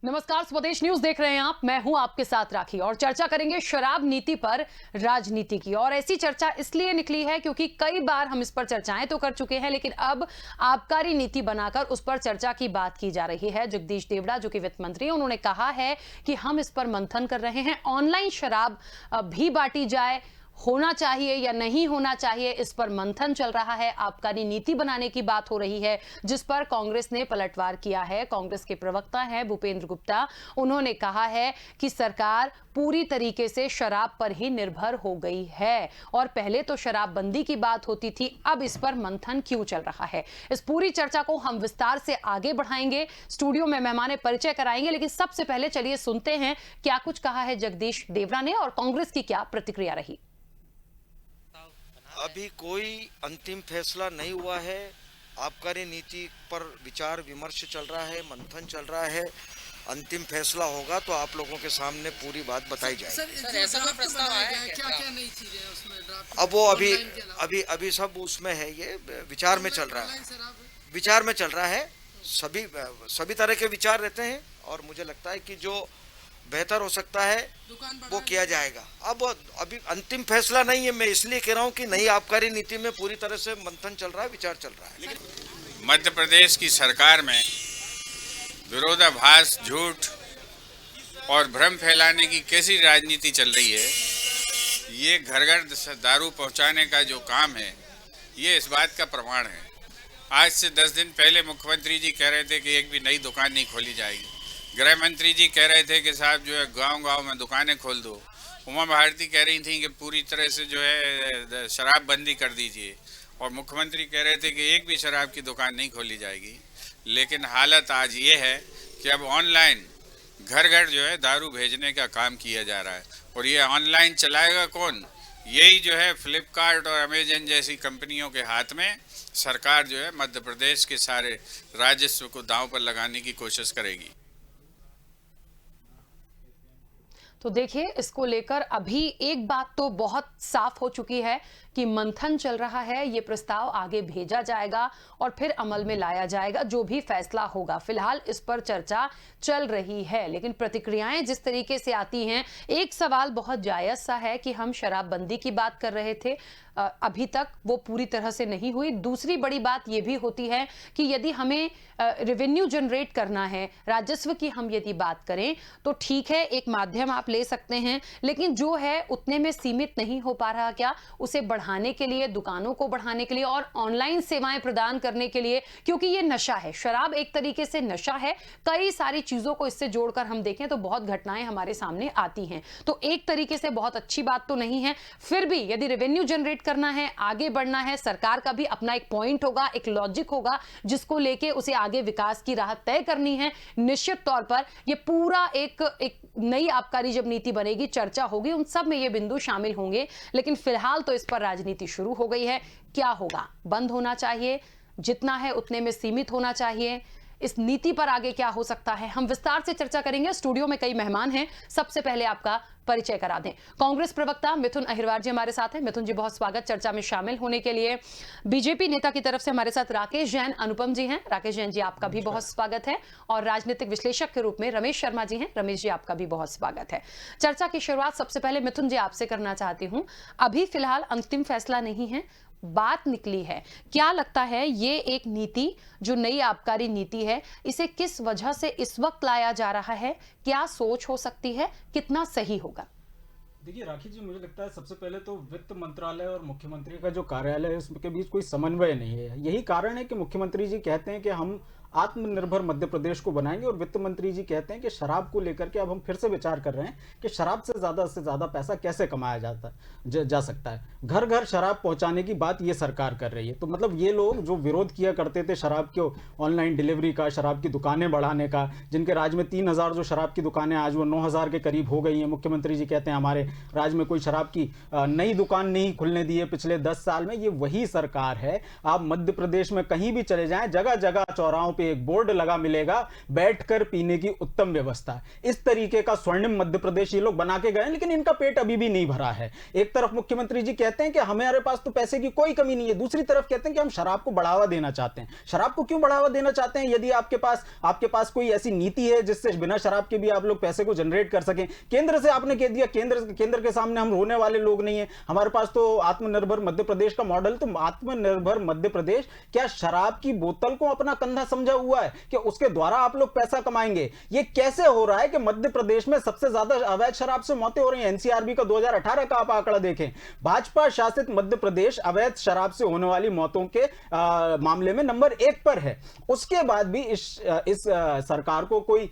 नमस्कार, स्वदेश न्यूज देख रहे हैं आप। मैं हूं आपके साथ राखी और चर्चा करेंगे शराब नीति पर राजनीति की। और ऐसी चर्चा इसलिए निकली है क्योंकि कई बार हम इस पर चर्चाएं तो कर चुके हैं, लेकिन अब आबकारी नीति बनाकर उस पर चर्चा की बात की जा रही है। जगदीश देवड़ा जो कि वित्त मंत्री हैं, उन्होंने कहा है कि हम इस पर मंथन कर रहे हैं। ऑनलाइन शराब भी बांटी जाए, होना चाहिए या नहीं होना चाहिए, इस पर मंथन चल रहा है। आबकारी नीति बनाने की बात हो रही है, जिस पर कांग्रेस ने पलटवार किया है। कांग्रेस के प्रवक्ता हैं भूपेंद्र गुप्ता, उन्होंने कहा है कि सरकार पूरी तरीके से शराब पर ही निर्भर हो गई है और पहले तो शराबबंदी की बात होती थी, अब इस पर मंथन क्यों चल रहा है। इस पूरी चर्चा को हम विस्तार से आगे बढ़ाएंगे, स्टूडियो में मेहमान परिचय कराएंगे, लेकिन सबसे पहले चलिए सुनते हैं क्या कुछ कहा है जगदीश देवड़ा ने और कांग्रेस की क्या प्रतिक्रिया रही। अभी कोई अंतिम फैसला नहीं हुआ है। आबकारी नीति पर विचार विमर्श चल रहा है, मंथन चल रहा है। अंतिम फैसला होगा तो आप लोगों के सामने पूरी बात बताई जाएगी। सर ऐसा कोई प्रस्ताव आया है क्या नई चीजें हैं उसमें ड्राफ्ट? अब वो अभी सब उसमें है, ये विचार में चल रहा है। विचार में चल रहा है, सभी तरह के विचार रहते हैं और मुझे लगता है कि जो बेहतर हो सकता है वो किया जाएगा। अब अभी अंतिम फैसला नहीं है, मैं इसलिए कह रहा हूँ कि नई आबकारी नीति में पूरी तरह से मंथन चल रहा है, विचार चल रहा है। लेकिन मध्य प्रदेश की सरकार में विरोधाभास, झूठ और भ्रम फैलाने की कैसी राजनीति चल रही है, ये घर घर दारू पहुंचाने का जो काम है, ये इस बात का प्रमाण है। आज से 10 दिन पहले मुख्यमंत्री जी कह रहे थे कि एक भी नई दुकान नहीं खोली जाएगी। गृह मंत्री जी कह रहे थे कि साहब जो है गांव-गांव में दुकानें खोल दो। उमा भारती कह रही थी कि पूरी तरह से जो है शराब बंदी कर दीजिए और मुख्यमंत्री कह रहे थे कि एक भी शराब की दुकान नहीं खोली जाएगी। लेकिन हालत आज ये है कि अब ऑनलाइन घर घर जो है दारू भेजने का काम किया जा रहा है और ये ऑनलाइन चलाएगा कौन? यही जो है फ्लिपकार्ट और अमेजन जैसी कंपनियों के हाथ में सरकार जो है मध्य प्रदेश के सारे राजस्व को दांव पर लगाने की कोशिश करेगी। तो देखिए, इसको लेकर अभी एक बात तो बहुत साफ हो चुकी है कि मंथन चल रहा है। ये प्रस्ताव आगे भेजा जाएगा और फिर अमल में लाया जाएगा, जो भी फैसला होगा। फिलहाल इस पर चर्चा चल रही है, लेकिन प्रतिक्रियाएं जिस तरीके से आती हैं, एक सवाल बहुत जायज सा है कि हम शराबबंदी की बात कर रहे थे, अभी तक वो पूरी तरह से नहीं हुई। दूसरी बड़ी बात ये भी होती है कि यदि हमें रेवेन्यू जनरेट करना है, राजस्व की हम यदि बात करें तो ठीक है, एक माध्यम आप ले सकते हैं, लेकिन जो है उतने में सीमित नहीं हो पा रहा क्या? उसे बढ़ाने के लिए, दुकानों को बढ़ाने के लिए और ऑनलाइन सेवाएं प्रदान करने के लिए, क्योंकि ये नशा है, शराब एक तरीके से नशा है। कई सारी चीजों को इससे जोड़कर हम देखें तो बहुत घटनाएं हमारे सामने आती हैं। तो एक तरीके से बहुत अच्छी बात तो नहीं है, फिर भी यदि रेवेन्यू जनरेट करना है, आगे बढ़ना है, सरकार का भी अपना एक पॉइंट होगा, एक लॉजिक होगा, जिसको लेके उसे आगे विकास की राह तय करनी है। निश्चित तौर पर ये पूरा एक नई आबकारी जब नीति बनेगी, चर्चा होगी, उन सब में ये बिंदु शामिल होंगे। लेकिन फिलहाल तो इस पर राजनीति शुरू हो गई है। क्या होगा? बंद होना चाहिए, जितना है उतने में सीमित होना चाहिए। इस नीति पर आगे क्या हो सकता है, हम विस्तार से चर्चा करेंगे। स्टूडियो में कई मेहमान हैं, सबसे पहले आपका परिचय करा दें। कांग्रेस प्रवक्ता मिथुन अहिरवार जी हमारे साथ हैं। मिथुन जी, बहुत स्वागत चर्चा में शामिल होने के लिए। बीजेपी नेता की तरफ से हमारे साथ राकेश जैन अनुपम जी हैं। राकेश जैन जी, आपका भी बहुत स्वागत है। और राजनीतिक विश्लेषक के रूप में रमेश शर्मा जी हैं। रमेश जी, आपका भी बहुत स्वागत है। चर्चा की शुरुआत सबसे पहले मिथुन जी आपसे करना चाहती हूँ। अभी फिलहाल अंतिम फैसला नहीं है, बात निकली है। क्या लगता है ये एक नीति, जो नई आबकारी नीति है, इसे किस वजह से इस वक्त लाया जा रहा है? क्या सोच हो सकती है, कितना सही होगा? देखिए राखी जी, मुझे लगता है सबसे पहले तो वित्त मंत्रालय और मुख्यमंत्री का जो कार्यालय है उसके बीच कोई समन्वय नहीं है। यही कारण है कि मुख्यमंत्री जी कहते हैं कि हम आत्मनिर्भर मध्य प्रदेश को बनाएंगे और वित्त मंत्री जी कहते हैं कि शराब को लेकर के अब हम फिर से विचार कर रहे हैं कि शराब से ज्यादा पैसा कैसे कमाया जा सकता है। घर घर शराब पहुंचाने की बात ये सरकार कर रही है। तो मतलब ये लोग जो विरोध किया करते थे शराब के ऑनलाइन डिलीवरी का, शराब की दुकानें बढ़ाने का, जिनके राज्य में 3000 जो शराब की दुकानें आज वो 9000 के करीब हो गई हैं। मुख्यमंत्री जी कहते हैं हमारे राज्य में कोई शराब की नई दुकान नहीं खुलने दी है पिछले 10 साल में। ये वही सरकार है। आप मध्य प्रदेश में कहीं भी चले जाएं, जगह जगह चौराहों पे पे एक बोर्ड लगा मिलेगा, बैठकर पीने की उत्तम व्यवस्था। इस तरीके का स्वर्णिम मध्य प्रदेश ये लोग बना के गए, लेकिन इनका पेट अभी भी नहीं भरा है। एक तरफ मुख्यमंत्री जी कहते हैं कि हमारे पास तो पैसे की कोई कमी नहीं है, दूसरी तरफ कहते हैं कि हम शराब को बढ़ावा देना चाहते हैं। शराब को क्यों बढ़ावा देना चाहते हैं यदि आपके पास कोई ऐसी नीति है जिससे बिना शराब के भी आप लोग पैसे को जनरेट कर सकें? केंद्र से आपने कह दिया, केंद्र के सामने हम रोने वाले लोग नहीं है, हमारे पास तो आत्मनिर्भर मध्य प्रदेश का मॉडल। तो आत्मनिर्भर मध्य प्रदेश क्या शराब की बोतल को अपना कंधा समझा हुआ है कि उसके द्वारा आप लोग पैसा कमाएंगे? ये कैसे हो रहा है कि मध्य प्रदेश में सबसे ज्यादा अवैध शराब से मौतें हो रही हैं? एनसीआरबी का 2018 का आप आंकड़ा देखें, भाजपा शासित मध्य प्रदेश अवैध शराब से होने वाली मौतों के मामले में नंबर 1 पर है। उसके बाद भी इस सरकार को कोई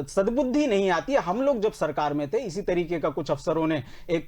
सद्बुद्धि नहीं आती है। हम लोग जब सरकार में थे, इसी तरीके का कुछ अफसरों ने एक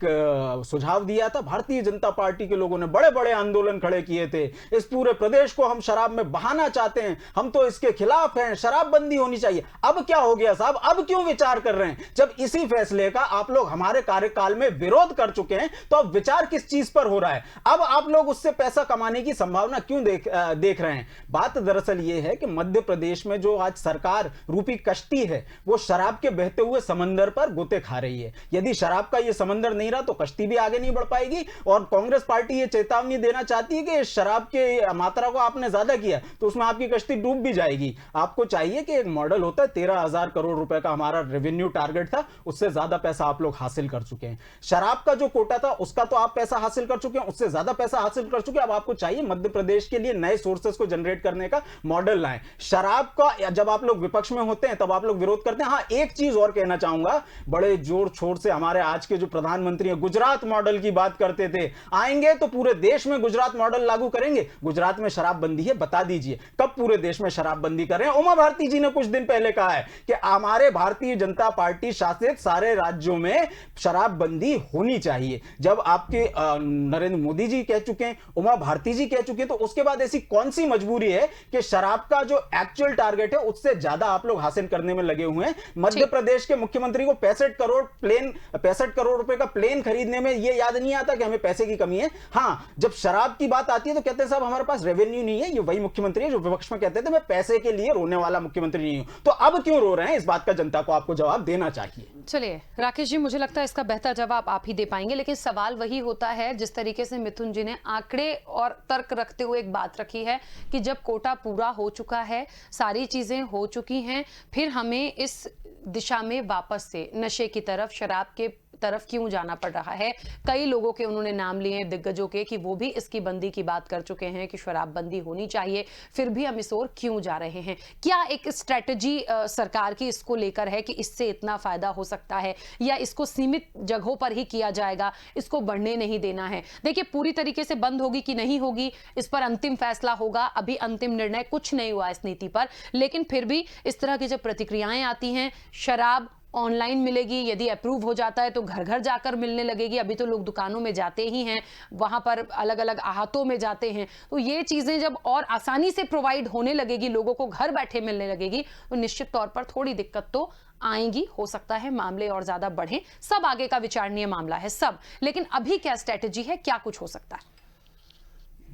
सुझाव दिया था, भारतीय जनता पार्टी के लोगों ने बड़े बड़े आंदोलन खड़े किए थे, इस पूरे प्रदेश को हम शराब में बहाना चाहते हैं, हम तो इसके खिलाफ हैं, शराबबंदी होनी चाहिए। अब क्या हो गया साहब, अब क्यों विचार कर रहे हैं? जब इसी फैसले का आप लोग हमारे कार्यकाल में विरोध कर चुके हैं, तो अब विचार किस चीज पर हो रहा है? अब आप लोग उससे पैसा कमाने की संभावना क्यों देख रहे हैं? बात दरअसल यह है कि मध्य प्रदेश में जो आज सरकार रूपी कश्ती है, वो शराब के बहते हुए समंदर पर गोते खा रही है। यदि शराब का ये समंदर नहीं रहा तो कश्ती भी आगे नहीं बढ़ पाएगी। और कांग्रेस पार्टी ये चेतावनी देना चाहती है कि शराब के मात्रा को आपने ज्यादा किया तो उसमें आपकी कश्ती डूब भी जाएगी। आपको चाहिए कि एक मॉडल होता है, 13,000 करोड़ रुपए का हमारा रेवेन्यू टारगेट था, उससे ज्यादा पैसा आप लोग हासिल कर चुके हैं। शराब का जो कोटा था उसका तो आप पैसा हासिल कर चुके हैं, उससे ज्यादा पैसा हासिल कर चुके हैं। अब आपको चाहिए मध्य प्रदेश के लिए नए सोर्सेस को जनरेट करने का मॉडल लाएं। शराब का जब आप लोग विपक्ष में होते हैं तब आप लोग विरोध करते हैं। हाँ, एक चीज और कहना चाहूंगा, बड़े जोर शोर से हमारे आज के जो प्रधानमंत्री हैं गुजरात मॉडल की बात करते थे, आएंगे तो पूरे देश में गुजरात मॉडल लागू करेंगे। गुजरात में शराबबंदी है, बता दीजिए कब पूरे देश में शराबबंदी कर रहे हैं? उमा भारती जी ने कुछ दिन पहले कहा है कि हमारे भारतीय जनता पार्टी शासित सारे राज्यों में शराबबंदी होनी चाहिए। जब आपके नरेंद्र मोदी जी कह चुके हैं, उमा भारती जी कह चुके हैं, तो उसके बाद ऐसी कौन सी मजबूरी है कि शराब का जो एक्चुअल टारगेट है उससे ज्यादा आप लोग हासिल करने में लगे हुए हैं? मध्य प्रदेश के मुख्यमंत्री को 65 करोड़ रुपए का प्लेन खरीदने में यह याद नहीं आता कि हमें पैसे की कमी है। हाँ, जब शराब की बात आती है तो कहते हैं साहब हमारे पास रेवेन्यू नहीं है। ये वही मुख्यमंत्री है जो विपक्ष में कहते थे मैं पैसे के लिए रोने वाला मुख्यमंत्री नहीं हूं। तो अब क्यों रो रहे हैं? इस बात का जनता को आपको जवाब देना चाहिए। चलिए राकेश जी, मुझे लगता है इसका बेहतर जवाब आप ही दे पाएंगे, लेकिन सवाल वही होता है जिस तरीके से मिथुन जी ने आंकड़े और तर्क रखते हुए एक बात रखी है कि जब कोटा पूरा हो चुका है, सारी चीजें हो चुकी हैं, फिर हमें इस दिशा में वापस से नशे की तरफ, शराब के तरफ क्यों जाना पड़ रहा है? कई लोगों के उन्होंने नाम लिए हैं, दिग्गजों के, कि वो भी इसकी बंदी की बात कर चुके हैं कि शराबबंदी होनी चाहिए, फिर भी हम इस ओर क्यों जा रहे हैं? क्या एक स्ट्रेटजी सरकार की इसको लेकर है कि इससे इतना फायदा हो सकता है, या इसको सीमित जगहों पर ही किया जाएगा, इसको बढ़ने नहीं देना है? देखिए, पूरी तरीके से बंद होगी कि नहीं होगी, इस पर अंतिम फैसला होगा। अभी अंतिम निर्णय कुछ नहीं हुआ इस नीति पर, लेकिन फिर भी इस तरह की जब प्रतिक्रियाएं आती हैं, शराब ऑनलाइन मिलेगी, यदि अप्रूव हो जाता है तो घर घर जाकर मिलने लगेगी। अभी तो लोग दुकानों में जाते ही हैं, वहां पर अलग अलग आहातों में जाते हैं। तो ये चीजें जब और आसानी से प्रोवाइड होने लगेगी, लोगों को घर बैठे मिलने लगेगी, तो निश्चित तौर पर थोड़ी दिक्कत तो आएंगी। हो सकता है मामले और ज्यादा बढ़ें, सब आगे का विचारणीय मामला है सब, लेकिन अभी क्या स्ट्रेटेजी है, क्या कुछ हो सकता है?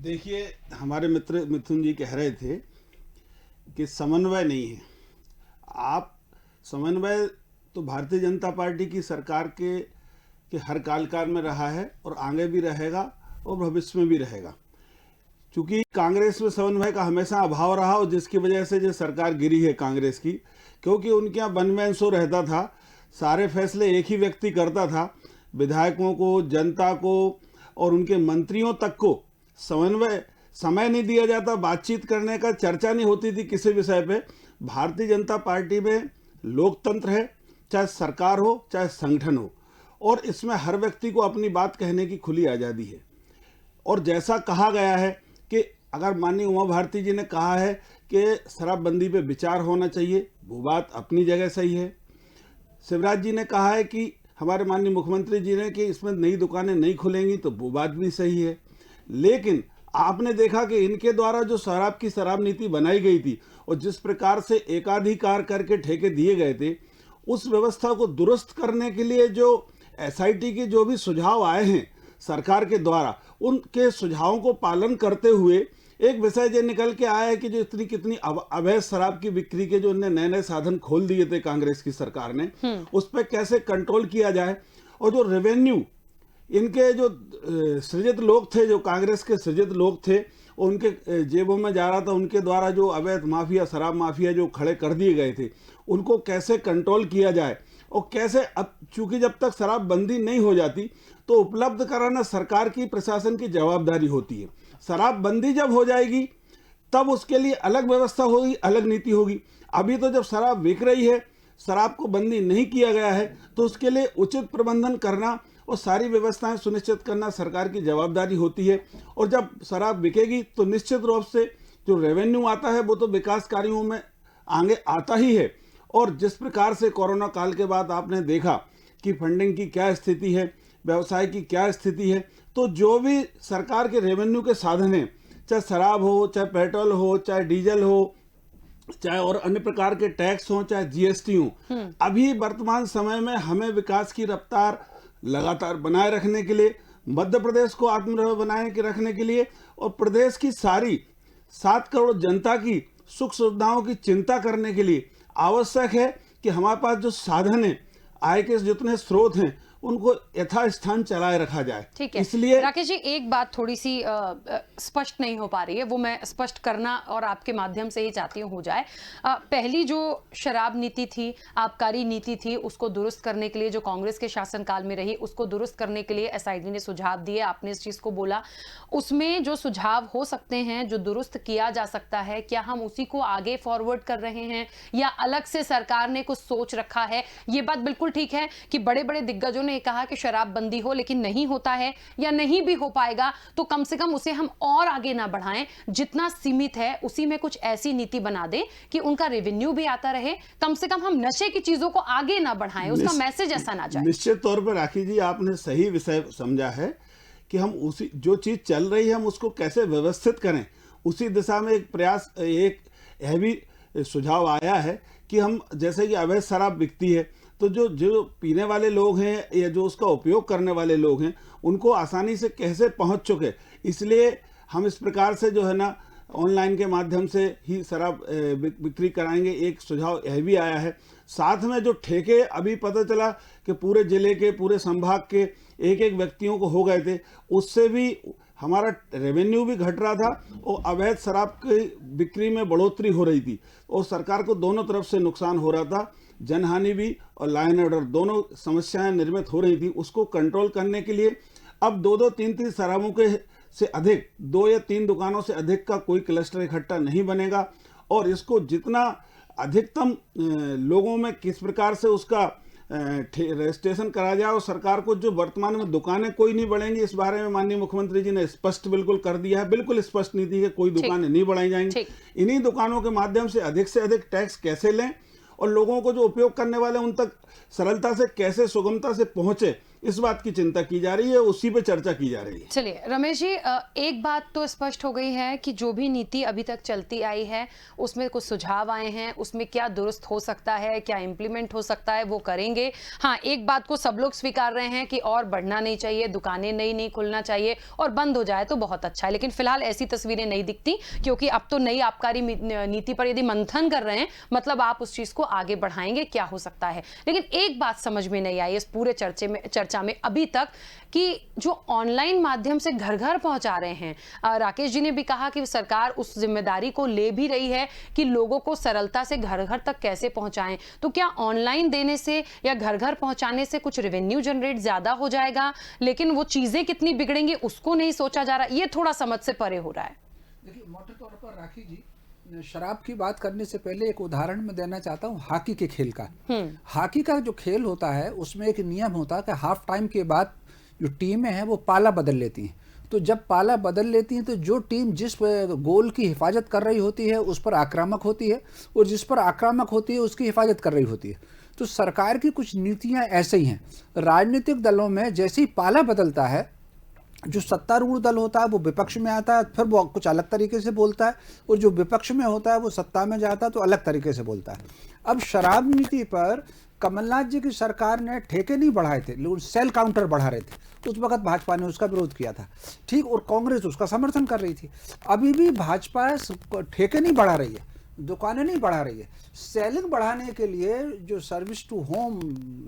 देखिए, हमारे मित्र मिथुन जी कह रहे थे कि समन्वय नहीं है। आप समन्वय तो भारतीय जनता पार्टी की सरकार के हर कालकाल में रहा है और आगे भी रहेगा और भविष्य में भी रहेगा। क्योंकि कांग्रेस में समन्वय का हमेशा अभाव रहा और जिसकी वजह से जो सरकार गिरी है कांग्रेस की, क्योंकि उनके यहाँ वन मैन शो रहता था, सारे फैसले एक ही व्यक्ति करता था, विधायकों को, जनता को और उनके मंत्रियों तक को समन्वय समय नहीं दिया जाता, बातचीत करने का, चर्चा नहीं होती थी किसी विषय पे। भारतीय जनता पार्टी में लोकतंत्र है, चाहे सरकार हो चाहे संगठन हो, और इसमें हर व्यक्ति को अपनी बात कहने की खुली आज़ादी है। और जैसा कहा गया है कि अगर माननीय उमा भारती जी ने कहा है कि शराबबंदी पे विचार होना चाहिए, वो बात अपनी जगह सही है। शिवराज जी ने कहा है कि हमारे माननीय मुख्यमंत्री जी ने कि इसमें नई दुकानें नहीं खुलेंगी, तो वो बात भी सही है। लेकिन आपने देखा कि इनके द्वारा जो शराब नीति बनाई गई थी और जिस प्रकार से एकाधिकार करके ठेके दिए गए थे, उस व्यवस्था को दुरुस्त करने के लिए जो एसआईटी के जो भी सुझाव आए हैं सरकार के द्वारा, उनके सुझावों को पालन करते हुए एक विषय ये निकल के आया है कि जो इतनी कितनी अवैध शराब की बिक्री के जो नए नए साधन खोल दिए थे कांग्रेस की सरकार ने, उस पर कैसे कंट्रोल किया जाए। और जो रेवेन्यू इनके जो सृजित लोग थे, जो कांग्रेस के सृजित लोग थे, उनके जेबों में जा रहा था, उनके द्वारा जो अवैध माफिया, शराब माफिया जो खड़े कर दिए गए थे, उनको कैसे कंट्रोल किया जाए। और कैसे, अब चूंकि जब तक शराबबंदी नहीं हो जाती तो उपलब्ध कराना सरकार की, प्रशासन की जवाबदारी होती है। शराबबंदी जब हो जाएगी तब उसके लिए अलग व्यवस्था होगी, अलग नीति होगी। अभी तो जब शराब बिक रही है, शराब को बंदी नहीं किया गया है, तो उसके लिए उचित प्रबंधन करना और सारी व्यवस्थाएं सुनिश्चित करना सरकार की जवाबदारी होती है। और जब शराब बिकेगी तो निश्चित रूप से जो रेवेन्यू आता है वो तो विकास कार्यों में आगे आता ही है। और जिस प्रकार से कोरोना काल के बाद आपने देखा कि फंडिंग की क्या स्थिति है, व्यवसाय की क्या स्थिति है, तो जो भी सरकार के रेवेन्यू के साधन हैं, चाहे शराब हो, चाहे पेट्रोल हो, चाहे डीजल हो, चाहे और अन्य प्रकार के टैक्स हो, चाहे जीएसटी हो, अभी वर्तमान समय में हमें विकास की रफ्तार लगातार बनाए रखने के लिए, मध्य प्रदेश को आत्मनिर्भर बनाए के रखने के लिए और प्रदेश की सारी 7 करोड़ जनता की सुख सुविधाओं की चिंता करने के लिए आवश्यक है कि हमारे पास जो साधन है, आय के जितने स्रोत हैं, उनको यथास्थान चलाए रखा जाए। ठीक है, इसलिए राकेश जी एक बात थोड़ी सी स्पष्ट नहीं हो पा रही है, वो मैं स्पष्ट करना और आपके माध्यम से ही चाहती हूँ हो जाए। पहली जो शराब नीति थी, आबकारी नीति थी, उसको दुरुस्त करने के लिए जो कांग्रेस के शासनकाल में रही, उसको दुरुस्त करने के लिए एसआईटी ने सुझाव दिए, आपने इस चीज को बोला। उसमें जो सुझाव हो सकते हैं, जो दुरुस्त किया जा सकता है, क्या हम उसी को आगे फॉरवर्ड कर रहे हैं या अलग से सरकार ने कुछ सोच रखा है? ये बात बिल्कुल ठीक है कि बड़े बड़े दिग्गजों ने कहा कि शराबबंदी हो, लेकिन नहीं होता है या नहीं भी हो पाएगा तो कम से कम उसे हम और आगे ना बढ़ाएं, जितना सीमित है उसी में कुछ ऐसी नीति बना दे कि उनका रेवेन्यू भी आता रहे। कम से कम हम नशे की चीजों को आगे ना बढ़ाएं, उसका मैसेज ऐसा ना जाए। निश्चित तौर पर राखी जी आपने सही विषय समझा है कि हम उसी जो चीज चल रही है हम उसको कैसे व्यवस्थित करें, उसी दिशा में एक प्रयास, एक यह भी सुझाव आया है कि हम, जैसे कि अवैध शराब बिकती है तो जो पीने वाले लोग हैं या जो उसका उपयोग करने वाले लोग हैं, उनको आसानी से कैसे पहुंच चुके, इसलिए हम इस प्रकार से जो है ना ऑनलाइन के माध्यम से ही शराब बिक्री कराएंगे। एक सुझाव यह भी आया है। साथ में जो ठेके अभी पता चला कि पूरे जिले के, पूरे संभाग के एक एक व्यक्तियों को हो गए थे, उससे भी हमारा रेवेन्यू भी घट रहा था और अवैध शराब की बिक्री में बढ़ोतरी हो रही थी और सरकार को दोनों तरफ से नुकसान हो रहा था। जनहानि भी और लॉ एंड ऑर्डर दोनों समस्याएं निर्मित हो रही थी। उसको कंट्रोल करने के लिए अब 2-2, 3-3 शराबों के से अधिक, 2 या 3 दुकानों से अधिक का कोई क्लस्टर इकट्ठा नहीं बनेगा और इसको जितना अधिकतम लोगों में किस प्रकार से उसका रजिस्ट्रेशन कराया जाए। और सरकार को जो वर्तमान में दुकानें कोई नहीं बढ़ेंगी, इस बारे में माननीय मुख्यमंत्री जी ने स्पष्ट बिल्कुल कर दिया है, बिल्कुल स्पष्ट नीति है, कोई दुकानें नहीं बढ़ाई जाएंगी। इन्हीं दुकानों के माध्यम से अधिक टैक्स कैसे लें और लोगों को जो उपयोग करने वाले उन तक सरलता से कैसे, सुगमता से पहुंचे, इस बात की चिंता की जा रही है, उसी पे चर्चा की जा रही है। चलिए रमेश जी, एक बात तो स्पष्ट हो गई है कि जो भी नीति अभी तक चलती आई है उसमें कुछ सुझाव आए हैं, उसमें क्या दुरुस्त हो सकता है, क्या इंप्लीमेंट हो सकता है, वो करेंगे। हाँ, एक बात को सब लोग स्वीकार रहे हैं कि और बढ़ना नहीं चाहिए, दुकानें नई खुलना चाहिए और बंद हो जाए तो बहुत अच्छा है। लेकिन फिलहाल ऐसी तस्वीरें नहीं दिखती, क्योंकि अब तो नई आबकारी नीति पर यदि मंथन कर रहे हैं मतलब आप उस चीज को आगे बढ़ाएंगे, क्या हो सकता है। लेकिन एक बात समझ में नहीं आई इस पूरे चर्चा में अभी तक कि जो ऑनलाइन माध्यम से घर घर पहुंचा रहे हैं, राकेश जी ने भी कहा कि सरकार उस जिम्मेदारी को ले भी रही है कि लोगों को सरलता से घर घर तक कैसे पहुंचाएं। तो क्या ऑनलाइन देने से या घर घर पहुंचाने से कुछ रेवेन्यू जनरेट ज्यादा हो जाएगा, लेकिन वो चीजें कितनी बिगड़ेंगी उसको नहीं सोचा जा रहा, ये थोड़ा समझ से परे हो रहा है। देखिए, मोटे तौर पर राखी जी, शराब की बात करने से पहले एक उदाहरण मैं देना चाहता हूँ हॉकी के खेल का। हॉकी का जो खेल होता है उसमें एक नियम होता है कि हाफ टाइम के बाद जो टीमें हैं वो पाला बदल लेती हैं। तो जब पाला बदल लेती हैं तो जो टीम जिस गोल की हिफाजत कर रही होती है उस पर आक्रामक होती है और जिस पर आक्रामक होती है उसकी हिफाजत कर रही होती है। तो सरकार की कुछ नीतियाँ ऐसे ही हैं। राजनीतिक दलों में जैसे ही पाला बदलता है, जो सत्तारूढ़ दल होता है वो विपक्ष में आता है, फिर वो कुछ अलग तरीके से बोलता है, और जो विपक्ष में होता है वो सत्ता में जाता है तो अलग तरीके से बोलता है। अब शराब नीति पर कमलनाथ जी की सरकार ने ठेके नहीं बढ़ाए थे, लेकिन सेल काउंटर बढ़ा रहे थे। उस वक्त भाजपा ने उसका विरोध किया था, ठीक, और कांग्रेस उसका समर्थन कर रही थी। अभी भी भाजपा ठेके नहीं बढ़ा रही है, दुकानें नहीं बढ़ा रही है। सेलिंग बढ़ाने के लिए जो service to home,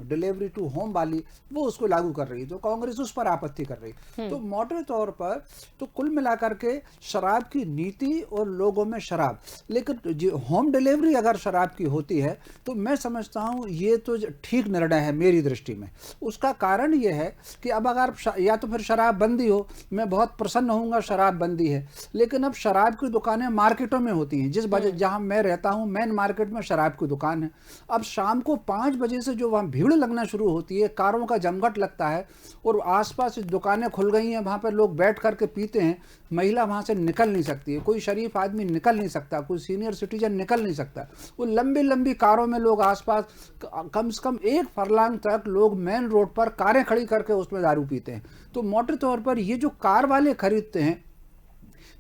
delivery to home वाली, वो उसको लागू कर रही है, तो कांग्रेस उस पर आपत्ति कर रही है। तो मोटे तौर पर तो कुल मिलाकर के शराब की नीति और लोगों में शराब, लेकिन जो होम डिलीवरी अगर शराब की होती है तो मैं समझता हूँ ये तो ठीक निर्णय है मेरी दृष्टि में। उसका कारण ये है कि अब अगर या तो फिर शराब बंदी हो, मैं बहुत प्रसन्न होऊंगा शराब बंदी है, लेकिन अब शराब की दुकानें मार्केटों में होती हैं। जिस वजह जहाँ मैं रहता हूँ मेन मार्केट में शराब की दुकान है। अब शाम को 5 बजे से जो वहाँ भीड़ लगना शुरू होती है, कारों का जमघट लगता है और आसपास दुकानें खुल गई हैं, वहाँ पर लोग बैठ करके पीते हैं, महिला वहाँ से निकल नहीं सकती है, कोई शरीफ आदमी निकल नहीं सकता, कोई सीनियर सिटीजन निकल नहीं सकता। वो लंबी लंबी कारों में लोग आसपास कम से कम 1 फरलांग तक लोग मेन रोड पर कारें खड़ी करके उसमें दारू पीते हैं। तो मोटे तौर पर ये जो कार वाले खरीदते हैं,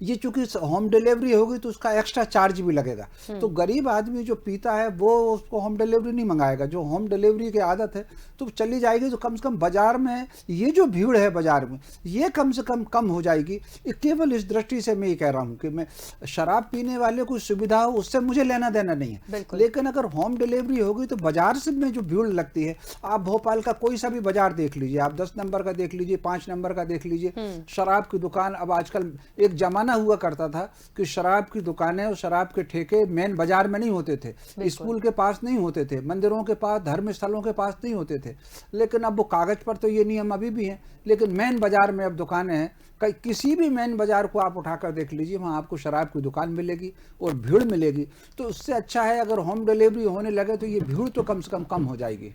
ये चूंकि होम डिलीवरी होगी तो उसका एक्स्ट्रा चार्ज भी लगेगा। तो गरीब आदमी जो पीता है वो उसको होम डिलीवरी नहीं मंगाएगा। जो होम डिलीवरी की आदत है तो चली जाएगी, तो कम से कम बाजार में ये जो भीड़ है बाजार में, ये कम से कम हो जाएगी। केवल इस दृष्टि से मैं ये कह रहा हूँ कि मैं शराब पीने वाले को सुविधा हो उससे मुझे लेना देना नहीं है, लेकिन अगर होम डिलीवरी होगी तो बाजार से में जो भीड़ लगती है, आप भोपाल का कोई सा भी बाजार देख लीजिए, आप 10 नंबर का देख लीजिए, 5 नंबर का देख लीजिए, शराब की दुकान। अब आजकल एक जमाना हुआ करता था कि शराब की दुकानें और शराब के ठेके मेन बाजार में नहीं होते थे, स्कूल के पास नहीं होते थे, मंदिरों के पास, धर्म स्थलों के पास नहीं होते थे। लेकिन अब वो कागज पर तो ये नियम अभी भी हैं, लेकिन मेन बाजार में अब दुकानें हैं। किसी भी मेन बाजार को आप उठाकर देख लीजिए, वहाँ आपको शराब की दुकान मिलेगी और भीड़ मिलेगी। तो उससे अच्छा है अगर होम डिलीवरी होने लगे तो ये भीड़ तो कम से कम हो जाएगी।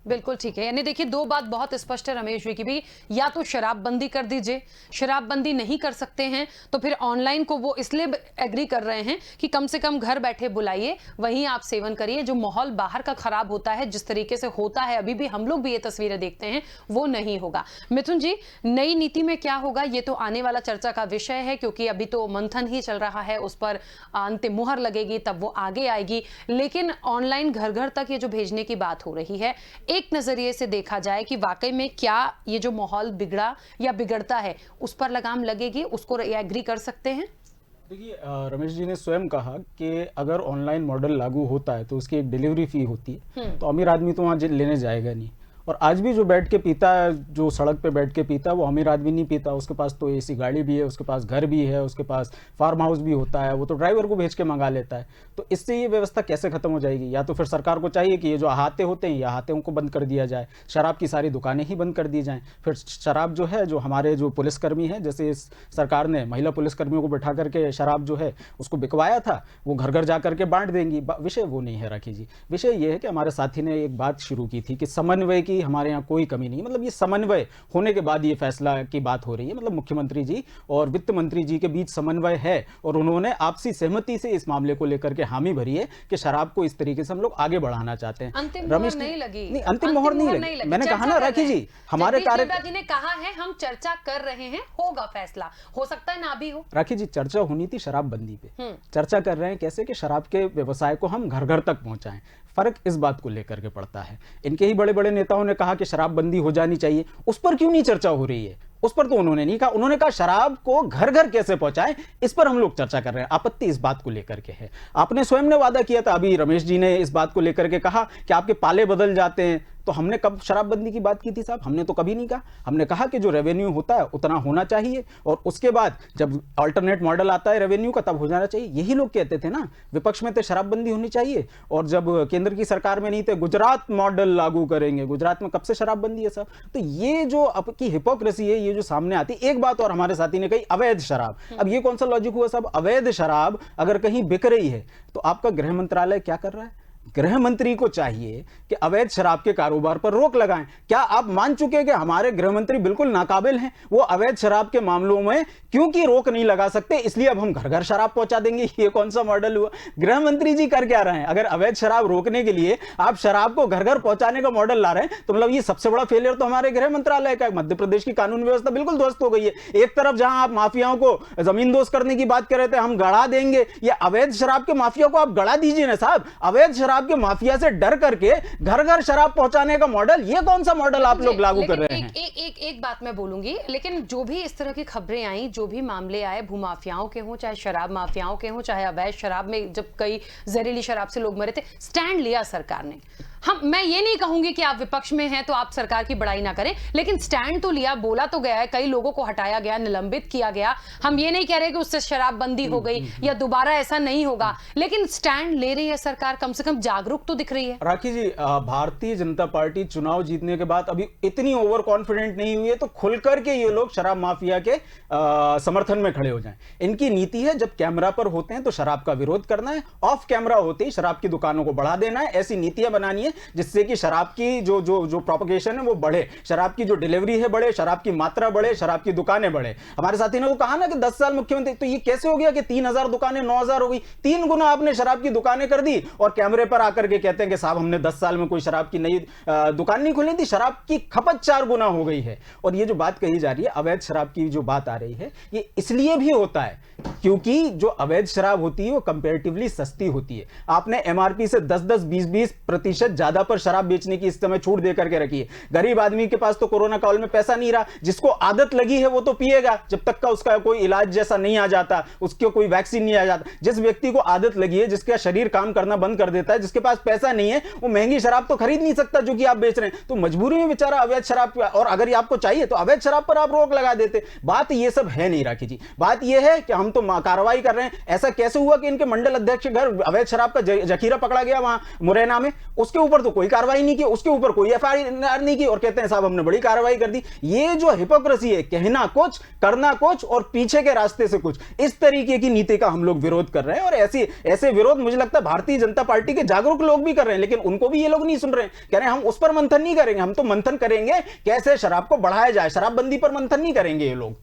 बिल्कुल ठीक है। यानी देखिए, 2 बात बहुत स्पष्ट है रमेश जी की भी, या तो शराब बंदी कर दीजिए, शराब बंदी नहीं कर सकते हैं तो फिर ऑनलाइन को वो इसलिए एग्री कर रहे हैं कि कम से कम घर बैठे बुलाइए, वहीं आप सेवन करिए। जो माहौल बाहर का खराब होता है, जिस तरीके से होता है, अभी भी हम लोग भी ये तस्वीरें देखते हैं, वो नहीं होगा। मिथुन जी, नई नीति में क्या होगा ये तो आने वाला चर्चा का विषय है, क्योंकि अभी तो मंथन ही चल रहा है, उस पर अंतिम मुहर लगेगी तब वो आगे आएगी। लेकिन ऑनलाइन घर घर तक ये जो भेजने की बात हो रही है, एक नजरिए से देखा जाए कि वाकई में क्या ये जो माहौल बिगड़ा या बिगड़ता है उस पर लगाम लगेगी, उसको एग्री कर सकते हैं? देखिए, रमेश जी ने स्वयं कहा कि अगर ऑनलाइन मॉडल लागू होता है तो उसकी एक डिलीवरी फी होती है, तो अमीर आदमी तो वहां लेने जाएगा नहीं। और आज भी जो बैठ के पीता है, जो सड़क पे बैठ के पीता है, वो अमीर आदमी नहीं पीता। उसके पास तो एसी गाड़ी भी है, उसके पास घर भी है, उसके पास फार्म हाउस भी होता है, वो तो ड्राइवर को भेज के मंगा लेता है। तो इससे ये व्यवस्था कैसे खत्म हो जाएगी? या तो फिर सरकार को चाहिए कि ये जो अहाते होते हैं, ये अहातों को बंद कर दिया जाए, शराब की सारी दुकानें ही बंद कर दी जाएं। फिर शराब जो है, जो हमारे जो पुलिसकर्मी हैं, जैसे इस सरकार ने महिला पुलिसकर्मियों को बैठा करके शराब जो है उसको बिकवाया था, वो घर घर जा करके बांट देंगी। विषय वो नहीं है राखी जी। विषय ये है कि हमारे साथी ने एक बात शुरू की थी कि समन्वय की हमारे यहाँ कोई कमी नहीं। मतलब ये समन्वय होने के बाद ये फैसला की बात हो रही है। मतलब मुख्यमंत्री जी और वित्त मंत्री जी के बीच समन्वय है और उन्होंने आपसी सहमति से इस मामले को लेकर के हामी भरी है कि शराब को इस तरीके से हम लोग आगे बढ़ाना चाहते हैं। अंतिम मोहर नहीं लगी। नहीं, अंतिम मोहर नहीं लगी। मैंने कहा ना राखी जी, हमारे जी ने कहा है हम चर्चा कर रहे हैं, होगा फैसला, हो सकता है ना भी हो। राखी जी, चर्चा होनी थी शराब बंदी पे, चर्चा कर रहे हैं कैसे कि शराब के व्यवसाय को हम घर घर तक पहुंचाएं। फर्क इस बात को लेकर के पड़ता है। इनके ही बड़े बड़े नेताओं ने कहा कि शराब बंदी हो जानी चाहिए, उस पर क्यों नहीं चर्चा हो रही है? उस पर तो उन्होंने नहीं कहा। उन्होंने कहा शराब को घर घर कैसे पहुंचाएं, इस पर हम लोग चर्चा कर रहे हैं। आपत्ति इस बात को लेकर के है। आपने स्वयं ने वादा किया था, अभी रमेश जी ने इस बात को लेकर के कहा कि आपके पाले बदल जाते हैं। तो हमने कब शराबबंदी की बात की थी साहब? हमने तो कभी नहीं कहा। हमने कहा कि जो रेवेन्यू होता है उतना होना चाहिए और उसके बाद जब अल्टरनेट मॉडल आता है रेवेन्यू का तब हो जाना चाहिए। यही लोग कहते थे ना, विपक्ष में थे शराबबंदी होनी चाहिए और जब केंद्र की सरकार में नहीं थे गुजरात मॉडल लागू करेंगे। गुजरात में कब से शराबबंदी है साहब? तो ये जो आपकी हिपोक्रेसी है, ये जो सामने आती। एक बात और हमारे साथी ने कही, अवैध शराब। अब ये कौन सा लॉजिक हुआ साहब? अवैध शराब अगर कहीं बिक रही है तो आपका गृह मंत्रालय क्या कर रहा है? गृह मंत्री को चाहिए कि अवैध शराब के कारोबार पर रोक लगाएं। क्या आप मान चुके हैं कि हमारे गृह मंत्री बिल्कुल नाकाबिल हैं? वो अवैध शराब के मामलों में क्योंकि रोक नहीं लगा सकते, इसलिए अब हम घर घर शराब पहुंचा देंगे। ये कौन सा मॉडल हुआ? गृह मंत्री जी कर क्या रहे हैं? अगर अवैध शराब रोकने के लिए आप शराब को घर घर पहुंचाने का मॉडल ला रहे हैं तो मतलब ये सबसे बड़ा फेलियर तो हमारे गृह मंत्रालय का। मध्य प्रदेश की कानून व्यवस्था बिल्कुल ध्वस्त हो गई है। एक तरफ जहां आप माफियाओं को जमीन दोस्त करने की बात कर रहे थे, हम गड़ा देंगे, ये अवैध शराब के माफिया को आप गड़ा दीजिए ना साहब। अवैध शराब के माफिया से डर करके घर घर शराब पहुंचाने का मॉडल, ये कौन सा मॉडल आप लोग लागू कर रहे हैं? एक बात मैं बोलूंगी, लेकिन जो भी इस तरह की खबरें आई, जो भी मामले आए, भूमाफियाओं के हों चाहे शराब माफियाओं के हों, चाहे अवैध शराब में जब कई जहरीली शराब से लोग मरे थे, स्टैंड लिया सरकार ने। मैं ये नहीं कहूंगी कि आप विपक्ष में हैं तो आप सरकार की बड़ाई ना करें, लेकिन स्टैंड तो लिया, बोला तो गया है, कई लोगों को हटाया गया, निलंबित किया गया। हम ये नहीं कह रहे कि उससे शराबबंदी हो गई या दोबारा ऐसा नहीं होगा, लेकिन स्टैंड ले रही है सरकार, कम से कम जागरूक तो दिख रही है। राखी जी, भारतीय जनता पार्टी चुनाव जीतने के बाद अभी इतनी ओवर कॉन्फिडेंट नहीं हुई है तो खुलकर के ये लोग शराब माफिया के समर्थन में खड़े हो जाएं। इनकी नीति है, जब कैमरा पर होते हैं तो शराब का विरोध करना है, ऑफ कैमरा होते ही शराब की दुकानों को बढ़ा देना है। ऐसी नीतियां बनानी है जिससे कि शराब की जो प्रोपगेशन है वो बढ़े, शराब की जो डिलीवरी है बढ़े, शराब की मात्रा बढ़े, शराब की दुकानें बढ़े। हमारे साथी ने वो कहा ना कि 10 साल मुख्यमंत्री, तो ये कैसे हो गया कि 3000 दुकानें 9000 हो गई? 3 गुना आपने शराब की दुकानें कर दी और कैमरे पर आकर के कहते हैं कि साहब हमने 10 साल में कोई शराब की नई दुकान नहीं खोली थी। शराब की खपत 4 गुना हो गई है। और ये जो बात कही जा रही है, अवैध शराब की जो बात आ रही है, ये इसलिए भी होता है क्योंकि जो अवैध शराब होती है वो कंपैरेटिवली सस्ती होती है। आपने एमआरपी से 10-10, 20-20% ज्यादा पर शराब बेचने की इस समय छूट दे करके रखी है। गरीब आदमी के पास तो कोरोना काल में पैसा नहीं रहा, जिसको आदत लगी है वो तो पिएगा जब तक का उसका कोई इलाज जैसा नहीं आ जाता, उसको कोई वैक्सीन नहीं आ जाता। जिस व्यक्ति को आदत लगी है, जिसका शरीर काम करना बंद कर देता है, जिसके पास पैसा नहीं है, वो महंगी शराब तो खरीद नहीं सकता जो कि आप बेच रहे हैं। तो मजबूरी में बेचारा अवैध शराब, और अगर ये आपको चाहिए तो अवैध शराब पर आप रोक लगा देते। बात ये सब है नहीं राखी जी, बात ये है कि हम तो कार्रवाई कर रहे हैं। ऐसा कैसे हुआ कि इनके मंडल अध्यक्ष घर अवैध शराब का जखीरा पकड़ा गया वहां मुरैना में, उसके ऊपर तो कोई कार्रवाई नहीं की, उसके ऊपर कोई एफआईआर नहीं की और कहते हैं साहब हमने बड़ी कार्रवाई कर दी। ये जो हिपोक्रेसी है, कहना कुछ करना कुछ और पीछे के रास्ते से कुछ, इस तरीके की नीति का हम लोग विरोध कर रहे हैं। और ऐसे विरोध मुझे लगता है भारतीय जनता पार्टी के जागरूक लोग भी कर रहे हैं, लेकिन उनको भी ये लोग नहीं सुन रहे हैं। कह रहे हैं हम उस पर मंथन नहीं करेंगे, हम तो मंथन करेंगे कैसे शराब को बढ़ाया जाए, शराबबंदी पर मंथन नहीं करेंगे ये लोग।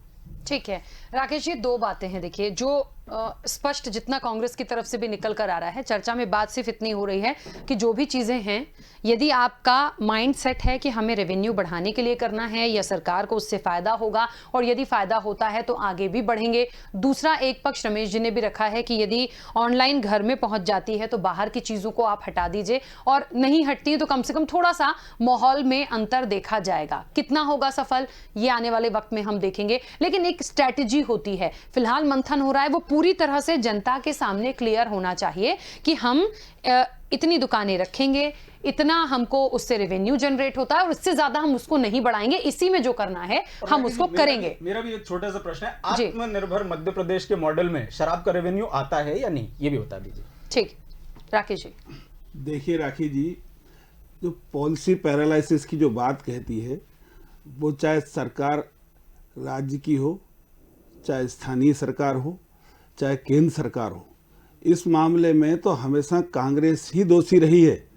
ठीक है राकेश जी, 2 बातें हैं। देखिए, जो स्पष्ट जितना कांग्रेस की तरफ से भी निकल कर आ रहा है, चर्चा में बात सिर्फ इतनी हो रही है कि जो भी चीजें हैं, यदि आपका माइंड सेट है कि हमें रेवेन्यू बढ़ाने के लिए करना है या सरकार को उससे फायदा होगा और यदि फायदा होता है तो आगे भी बढ़ेंगे। दूसरा एक पक्ष रमेश जी ने भी रखा है कि यदि ऑनलाइन घर में पहुंच जाती है तो बाहर की चीजों को आप हटा दीजिए, और नहीं हटती है तो कम से कम थोड़ा सा माहौल में अंतर देखा जाएगा। कितना होगा सफल, ये आने वाले वक्त में हम देखेंगे, लेकिन एक स्ट्रैटेजी होती है। फिलहाल मंथन हो रहा है, वो पूरी तरह से जनता के सामने क्लियर होना चाहिए कि हम इतनी दुकानें रखेंगे, इतना हमको उससे रेवेन्यू जनरेट होता है और इससे ज्यादा हम उसको नहीं बढ़ाएंगे। इसी में जो करना है हम उसको करेंगे। मेरा भी एक छोटा सा प्रश्न है, आत्मनिर्भर मध्य प्रदेश के मॉडल में शराब का रेवेन्यू आता है या नहीं, ये भी बता दीजिए। ठीक, राकेश जी। देखिए राखी जी, जो पॉलिसी पैरालिसिस की जो बात कहती है, वो चाहे सरकार राज्य की हो, चाहे स्थानीय सरकार हो, चाहे केंद्र सरकार हो, इस मामले में तो हमेशा कांग्रेस ही दोषी रही है।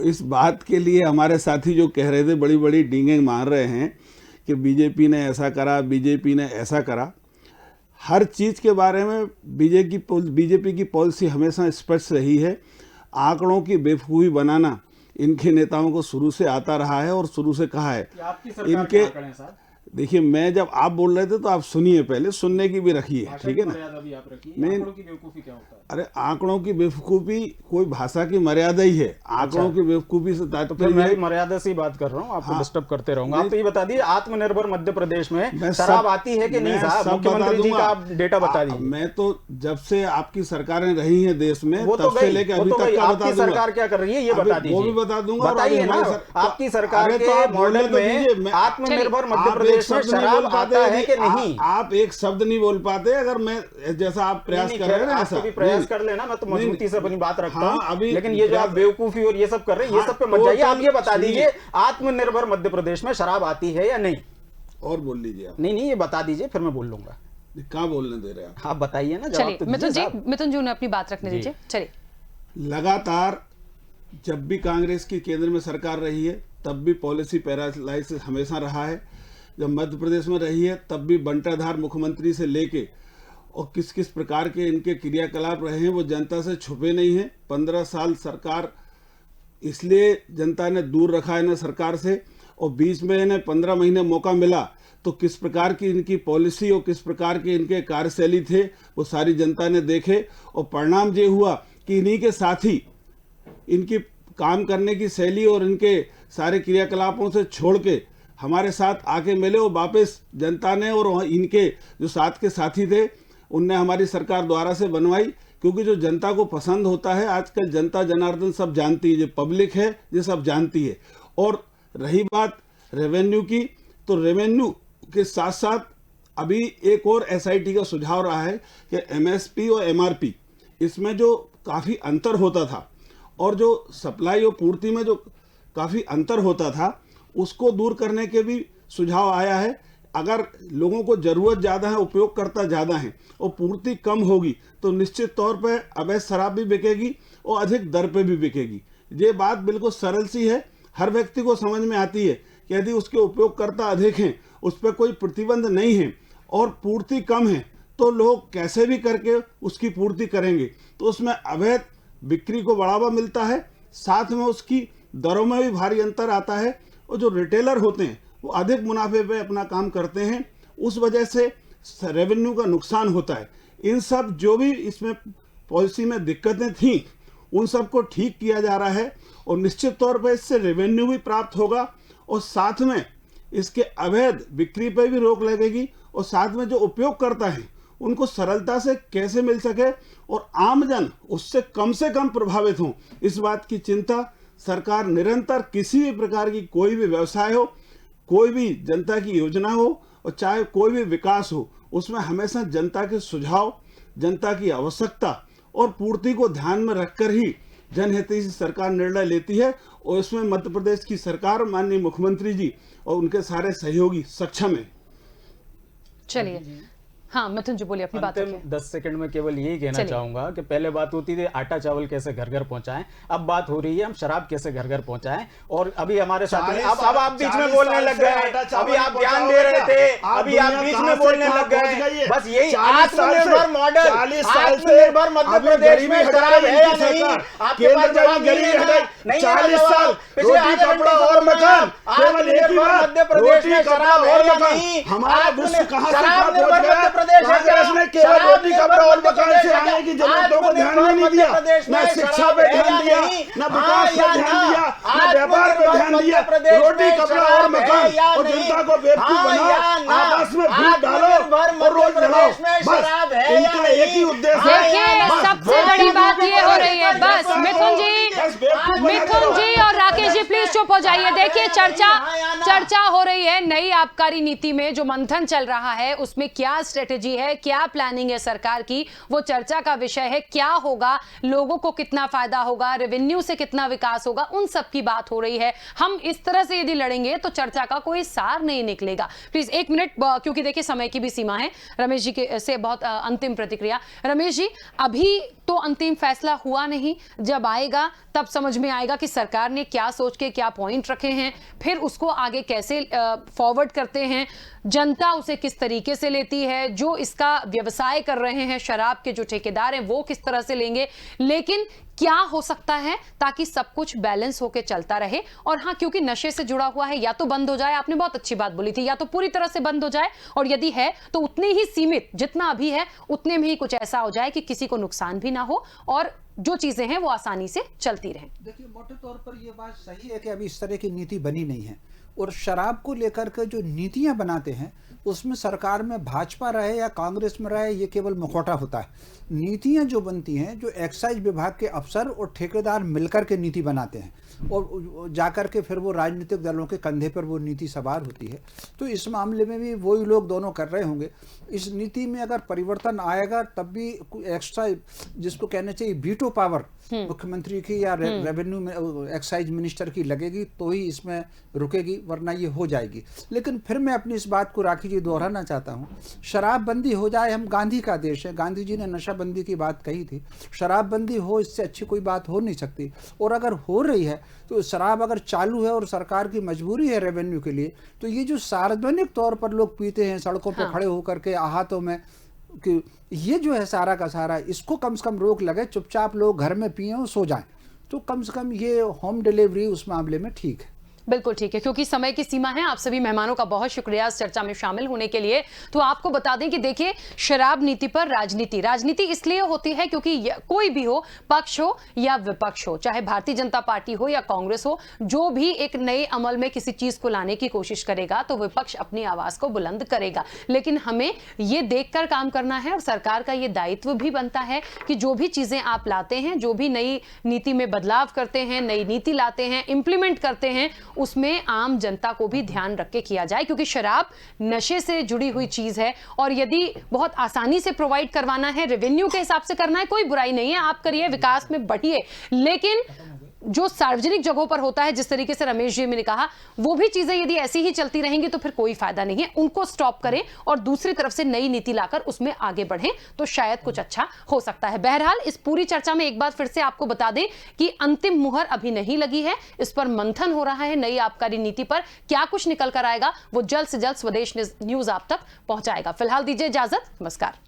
इस बात के लिए हमारे साथी जो कह रहे थे, बड़ी बड़ी डींगें मार रहे हैं कि बीजेपी ने ऐसा करा, बीजेपी ने ऐसा करा। हर चीज़ के बारे में बीजेपी की पॉलिसी हमेशा स्पष्ट रही है। आंकड़ों की बेवकूफ़ी बनाना इनके नेताओं को शुरू से आता रहा है और शुरू से कहा है। इनके देखिए, मैं जब आप बोल रहे थे तो आप सुनिए, पहले सुनने की भी रखिए, ठीक है ना। नहीं, आंकड़ों की बेवकूफ़ी क्या होता है? अरे आंकड़ों की बेवकूफ़ी कोई भाषा की मर्यादा ही है। आंकड़ों की बेवकूफ़ी से तो मैं मर्यादा से ही बात कर रहा हूँ, आपको डिस्टर्ब करते रहूंगा। आप तो ये बता दीजिए, आत्मनिर्भर मध्य प्रदेश में शराब आती है कि नहीं साहब? मुख्यमंत्री जी का आप डेटा बता दीजिए। मैं तो जब से आपकी सरकारें रही हैं देश में, तब से लेकर अभी तक आपकी सरकार क्या कर रही है ये बता दीजिए। वो भी बता दूंगा, बताइए ना। आपकी सरकार के मॉडल में आत्मनिर्भर मध्य प्रदेश में शराब आता है कि नहीं? आप एक शब्द नहीं बोल पाते। अगर मैं जैसा आप प्रयास कर रहे हैं ना, ऐसा प्रयास कर लेना, मैं तो मजबूती से अपनी बात रखता हूं। अभी लेकिन ये जो आप बेवकूफी और ये सब कर रहे हैं, ये सब पे मत जाइए। आप ये बता दीजिए, आत्मनिर्भर मध्य प्रदेश में शराब आती है या नहीं? और बोल लीजिए आप। नहीं, ये बता दीजिए, फिर मैं बोल लूंगा। कहाँ बोलने दे रहे हैं आप बताइए ना। चलिए मिथुन जी ने अपनी बात रखने दीजिए। चलिए, लगातार जब भी कांग्रेस की केंद्र में सरकार रही है, तब भी पॉलिसी पैरालाइसिस हमेशा रहा है। जब मध्य प्रदेश में रही है, तब भी बंटाधार मुख्यमंत्री से लेके और किस किस प्रकार के इनके क्रियाकलाप रहे हैं वो जनता से छुपे नहीं हैं। 15 साल सरकार इसलिए जनता ने दूर रखा है ना सरकार से, और बीच में इन्हें 15 महीने मौका मिला तो किस प्रकार की इनकी पॉलिसी और किस प्रकार के इनके कार्यशैली थे वो सारी जनता ने देखे। और परिणाम ये हुआ कि इन्हीं के साथी इनकी काम करने की शैली और इनके सारे क्रियाकलापों से छोड़ के हमारे साथ आके मिले और वापस जनता ने और इनके जो साथ के साथी थे उनने हमारी सरकार द्वारा से बनवाई, क्योंकि जो जनता को पसंद होता है आजकल जनता जनार्दन सब जानती है, जो पब्लिक है ये सब जानती है। और रही बात रेवेन्यू की, तो रेवेन्यू के साथ साथ अभी एक और एसआईटी का सुझाव रहा है कि एमएसपी और एमआरपी इसमें जो काफ़ी अंतर होता था और जो सप्लाई और पूर्ति में जो काफ़ी अंतर होता था उसको दूर करने के भी सुझाव आया है। अगर लोगों को ज़रूरत ज़्यादा है, उपयोगकर्ता ज़्यादा हैं और पूर्ति कम होगी तो निश्चित तौर पर अवैध शराब भी बिकेगी और अधिक दर पे भी बिकेगी। ये बात बिल्कुल सरल सी है, हर व्यक्ति को समझ में आती है कि यदि उसके उपयोगकर्ता अधिक हैं, उस पर कोई प्रतिबंध नहीं है और पूर्ति कम है तो लोग कैसे भी करके उसकी पूर्ति करेंगे, तो उसमें अवैध बिक्री को बढ़ावा मिलता है, साथ में उसकी दरों में भी भारी अंतर आता है और जो रिटेलर होते हैं वो अधिक मुनाफे पे अपना काम करते हैं, उस वजह से रेवेन्यू का नुकसान होता है। इन सब जो भी इसमें पॉलिसी में दिक्कतें थीं उन सब को ठीक किया जा रहा है और निश्चित तौर पर इससे रेवेन्यू भी प्राप्त होगा और साथ में इसके अवैध बिक्री पर भी रोक लगेगी और साथ में जो उपयोगकर्ता हैं उनको सरलता से कैसे मिल सके और आमजन उससे कम प्रभावित हों, इस बात की चिंता सरकार निरंतर किसी भी प्रकार की कोई भी व्यवसाय हो, कोई भी जनता की योजना हो और चाहे कोई भी विकास हो, उसमें हमेशा जनता के सुझाव, जनता की आवश्यकता और पूर्ति को ध्यान में रखकर ही जनहितैषी सरकार निर्णय लेती है और इसमें मध्य प्रदेश की सरकार, माननीय मुख्यमंत्री जी और उनके सारे सहयोगी सक्षम है। चलिए, हाँ मिथुन जी बोलिए अपनी बात अंतिम 10 सेकंड में केवल यही कहना चाहूंगा कि पहले बात होती थी आटा चावल कैसे घर घर पहुंचाएं, अब बात हो रही है हम शराब कैसे घर घर पहुंचाएं। और अभी हमारे साथ अब आप बीच में बोलने लग गए, अभी आप ध्यान दे रहे थे, अभी आप बीच में बोलने लग गए। बस यही आत्मनिर्भर मॉडल, आत्मनिर्भर मध्य प्रदेश में शराब है या नहीं, आपके पास जवाब नहीं। 40 साल रोटी कपड़ा और मकान, केवल एक ही बात, मध्य प्रदेश में शराब है या नहीं। हमारा विश्व कहां से खत्म हो गया? कांग्रेस ने केवल रोटी कपड़ा और मकान से आने की जरूरतों को ध्यान में नहीं दिया, न शिक्षा पे ध्यान दिया, न विकास पे ध्यान दिया, न व्यापार पे ध्यान दिया। रोटी कपड़ा और मकान और जनता को बेवकूफ बनाओ, आपस में भूख डालो और रोज लड़ाओ, बस इनका एक ही उद्देश्य है। देखिए सबसे बड़ी बात ये हो रही है, बस मिथुन जी और राकेश जी प्लीज चुप हो जाइए। देखिए चर्चा हो रही है नई आबकारी नीति में, जो मंथन चल रहा है उसमें क्या स्ट्रेटेजी है, क्या प्लानिंग है सरकार की, वो चर्चा का विषय है। क्या होगा, लोगों को कितना फायदा होगा, रेवेन्यू से कितना विकास होगा, उन सब की बात हो रही है। हम इस तरह से यदि लड़ेंगे तो चर्चा का कोई सार नहीं निकलेगा। प्लीज एक मिनट, क्योंकि देखिए समय की भी सीमा है। रमेश जी के से बहुत अंतिम प्रतिक्रिया। रमेश जी, अभी तो अंतिम फैसला हुआ नहीं, जब आएगा तब समझ में आएगा कि सरकार ने क्या सोच के क्या पॉइंट रखे हैं, फिर उसको आगे कैसे फॉरवर्ड करते हैं, जनता उसे किस तरीके से लेती है, जो इसका व्यवसाय कर रहे हैं शराब के जो ठेकेदार हैं वो किस तरह से लेंगे। लेकिन क्या हो सकता है ताकि सब कुछ बैलेंस होकर चलता रहे। और हाँ, क्योंकि नशे से जुड़ा हुआ है, या तो बंद हो जाए, आपने बहुत अच्छी बात बोली थी, या तो पूरी तरह से बंद हो जाए, और यदि है तो उतने ही सीमित जितना अभी है उतने में ही कुछ ऐसा हो जाए कि किसी को नुकसान भी ना हो और जो चीजें हैं वो आसानी से चलती रहें। देखिए, मोटे तौर पर यह बात सही है कि अभी इस तरह की नीति बनी नहीं है, और शराब को लेकर के जो नीतियां बनाते हैं उसमें सरकार में भाजपा रहे या कांग्रेस में रहे, ये केवल मुखौटा होता है। नीतियां जो बनती हैं, जो एक्साइज विभाग के अफसर और ठेकेदार मिलकर के नीति बनाते हैं और जाकर के फिर वो राजनीतिक दलों के कंधे पर वो नीति सवार होती है। तो इस मामले में भी वही लोग दोनों कर रहे होंगे। इस नीति में अगर परिवर्तन आएगा तब भी एक्स्ट्रा, जिसको कहना चाहिए वीटो पावर, मुख्यमंत्री की या रेवेन्यू में एक्साइज मिनिस्टर की लगेगी तो ही इसमें रुकेगी, वरना ये हो जाएगी। लेकिन फिर मैं अपनी इस बात को राखी जी दोहराना चाहता हूँ, शराबबंदी हो जाए, हम गांधी का देश है, गांधी जी ने नशाबंदी की बात कही थी, शराबबंदी हो, इससे अच्छी कोई बात हो नहीं सकती। और अगर हो रही है तो शराब अगर चालू है और सरकार की मजबूरी है रेवेन्यू के लिए, तो ये जो सार्वजनिक तौर पर लोग पीते हैं सड़कों पर खड़े होकर के हाथों में, कि ये जो है सारा का सारा, इसको कम से कम रोक लगे, चुपचाप लोग घर में पिए और सो जाएं, तो कम से कम ये होम डिलीवरी उस मामले में ठीक है। बिल्कुल ठीक है, क्योंकि समय की सीमा है। आप सभी मेहमानों का बहुत शुक्रिया इस चर्चा में शामिल होने के लिए। तो आपको बता दें कि देखिए, शराब नीति पर राजनीति इसलिए होती है क्योंकि कोई भी हो, पक्ष हो या विपक्ष हो, चाहे भारतीय जनता पार्टी हो या कांग्रेस हो, जो भी एक नए अमल में किसी चीज को लाने की कोशिश करेगा तो विपक्ष अपनी आवाज को बुलंद करेगा। लेकिन हमें यह देखकर काम करना है और सरकार का यह दायित्व भी बनता है कि जो भी चीजें आप लाते हैं, जो भी नई नीति में बदलाव करते हैं, नई नीति लाते हैं, इंप्लीमेंट करते हैं, उसमें आम जनता को भी ध्यान रख के किया जाए, क्योंकि शराब नशे से जुड़ी हुई चीज है और यदि बहुत आसानी से प्रोवाइड करवाना है, रेवेन्यू के हिसाब से करना है, कोई बुराई नहीं है, आप करिए, विकास में बढ़िए। लेकिन जो सार्वजनिक जगहों पर होता है, जिस तरीके से रमेश जी ने कहा, वो भी चीजें यदि ऐसी ही चलती रहेंगी तो फिर कोई फायदा नहीं है। उनको स्टॉप करें और दूसरी तरफ से नई नीति लाकर उसमें आगे बढ़ें तो शायद कुछ अच्छा हो सकता है। बहरहाल, इस पूरी चर्चा में एक बार फिर से आपको बता दें कि अंतिम मुहर अभी नहीं लगी है, इस पर मंथन हो रहा है। नई आबकारी नीति पर क्या कुछ निकल कर आएगा वो जल्द से जल्द स्वदेश न्यूज आप तक पहुंचाएगा। फिलहाल दीजिए इजाजत, नमस्कार।